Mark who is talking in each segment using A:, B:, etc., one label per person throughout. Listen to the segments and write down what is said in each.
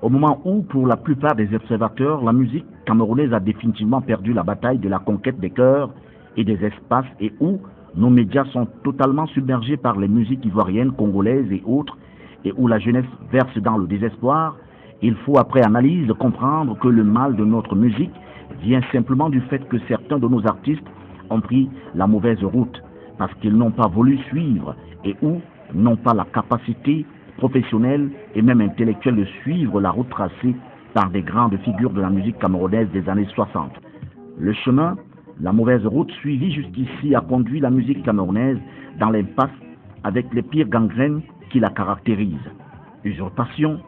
A: Au moment où, pour la plupart des observateurs, la musique camerounaise a définitivement perdu la bataille de la conquête des cœurs et des espaces et où nos médias sont totalement submergés par les musiques ivoiriennes, congolaises et autres, et où la jeunesse verse dans le désespoir, il faut après analyse comprendre que le mal de notre musique vient simplement du fait que certains de nos artistes ont pris la mauvaise route parce qu'ils n'ont pas voulu suivre et ou n'ont pas la capacité professionnelle et même intellectuelle de suivre la route tracée par des grandes figures de la musique camerounaise des années 60. Le chemin, la mauvaise route suivie jusqu'ici a conduit la musique camerounaise dans l'impasse avec les pires gangrènes qui la caractérisent. Usurpation,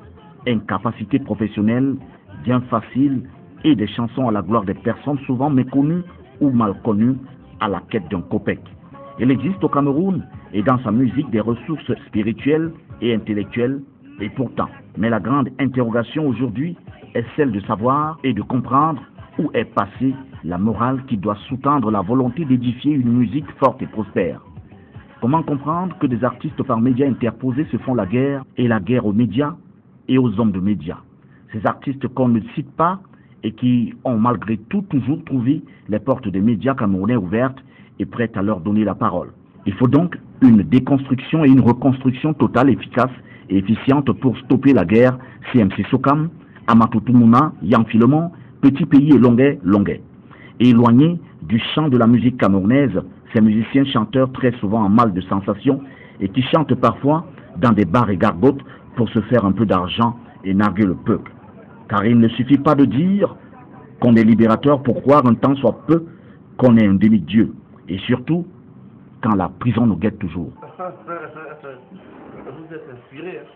A: incapacité professionnelle, bien facile et des chansons à la gloire des personnes souvent méconnues ou mal connues à la quête d'un copec. Il existe au Cameroun et dans sa musique des ressources spirituelles et intellectuelles et pourtant. Mais la grande interrogation aujourd'hui est celle de savoir et de comprendre où est passée la morale qui doit sous-tendre la volonté d'édifier une musique forte et prospère. Comment comprendre que des artistes par médias interposés se font la guerre et la guerre aux médias et aux hommes de médias? Ces artistes qu'on ne cite pas et qui ont malgré tout toujours trouvé les portes des médias camerounais ouvertes et prêtes à leur donner la parole. Il faut donc une déconstruction et une reconstruction totale, efficace et efficiente pour stopper la guerre CMC Sokam, Amatou Toumouna, Yang Filemon, Petit Pays et Longuet. Et éloigner du chant de la musique camerounaise ces musiciens chanteurs très souvent en mal de sensation et qui chantent parfois dans des bars et gargotes pour se faire un peu d'argent et narguer le peuple. Car il ne suffit pas de dire qu'on est libérateur pour croire un tant soit peu qu'on est un demi-dieu. Et surtout, quand la prison nous guette toujours.
B: Vous êtes inspiré, hein?